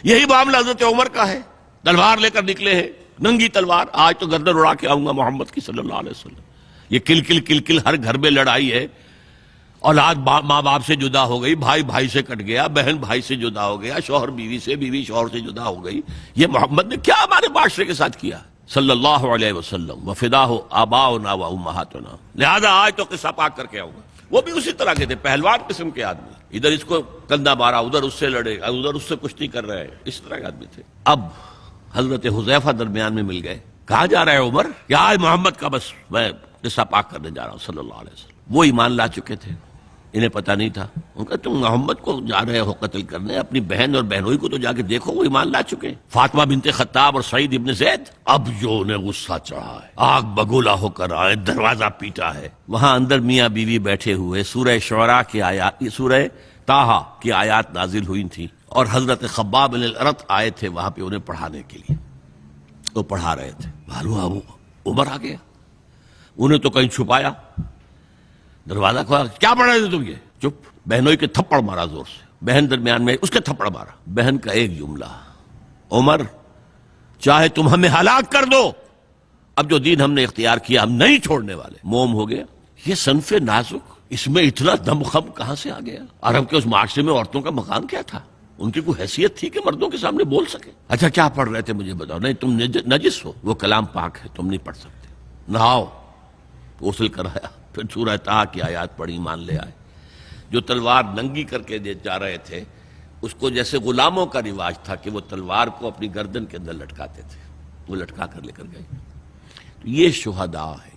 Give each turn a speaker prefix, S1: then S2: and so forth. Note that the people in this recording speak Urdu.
S1: یہی معاملہ حضرت عمر کا ہے، تلوار لے کر نکلے ہیں، ننگی تلوار، آج تو گردن اڑا کے آؤں گا محمد کی صلی اللہ علیہ وسلم۔ یہ کل کل کل کل ہر گھر میں لڑائی ہے، اولاد ماں باپ سے جدا ہو گئی، بھائی بھائی سے کٹ گیا، بہن بھائی سے جدا ہو گیا، شوہر بیوی سے، بیوی شوہر سے جدا ہو گئی۔ یہ محمد نے کیا ہمارے معاشرے کے ساتھ کیا صلی اللہ علیہ وسلم، وفداہ آباؤنا و امہاتنا۔ لہذا آج تو قصہ پاک کر کے آؤں گا۔ وہ بھی اسی طرح کے تھے، پہلوان قسم کے آدمی، ادھر اس کو کندھا مارا، ادھر اس سے لڑے، ادھر اس سے کشتی کر رہے ہیں، اس طرح کے آدمی تھے۔ اب حضرت حذیفہ درمیان میں مل گئے، کہاں جا رہے ہیں عمر؟ کیا آج محمد کا بس میں قصہ پاک کرنے جا رہا ہوں صلی اللہ علیہ وسلم۔ وہ ایمان لا چکے تھے، انہیں پتہ نہیں تھا۔ ان کا تم محمد کو جا رہے ہو قتل کرنے، اپنی بہن اور بہنوئی کو تو جا کے دیکھو، وہ ایمان لا چکے ہیں، فاطمہ بنت خطاب اور سعید ابن زید۔ اب جو انہیں غصہ چڑھا ہے، آگ بگولا ہو کر آئے، دروازہ پیٹا ہے، وہاں اندر میاں بیوی بیٹھے ہوئے، سورہ شعراء کی آیات، سورہ طٰہٰ کی آیات نازل ہوئی تھیں، اور حضرت خباب بن الارت آئے تھے وہاں پہ انہیں پڑھانے کے لیے، تو پڑھا رہے تھے۔ معلوم ابو عمر آ گیا، انہیں تو کہیں چھپایا، دروازہ کھولا، کیا پڑھ رہے تھے تم؟ یہ چپ۔ بہنوئی کے تھپڑ مارا زور سے، بہن درمیان میں، اس کے تھپڑ مارا۔ بہن کا ایک جملہ، عمر چاہے تم ہمیں ہلاک کر دو، اب جو دین ہم نے اختیار کیا ہم نہیں چھوڑنے والے۔ موم ہو گیا۔ یہ صنف نازک، اس میں اتنا دم خم کہاں سے آ گیا؟ عرب کے اس معاشرے میں عورتوں کا مقام کیا تھا؟ ان کی کوئی حیثیت تھی کہ مردوں کے سامنے بول سکے؟ اچھا کیا پڑھ رہے تھے مجھے بتاؤ؟ نہیں تم نجس ہو، وہ کلام پاک ہے، تم نہیں پڑھ سکتے، نہاؤ۔ غسل کرایا، پھر سورہ طٰہٰ کی آیات پڑھی، مان لے آئے۔ جو تلوار ننگی کر کے جا رہے تھے، اس کو جیسے غلاموں کا رواج تھا کہ وہ تلوار کو اپنی گردن کے اندر لٹکاتے تھے، وہ لٹکا کر لے کر گئے۔ تو یہ شہداء ہے۔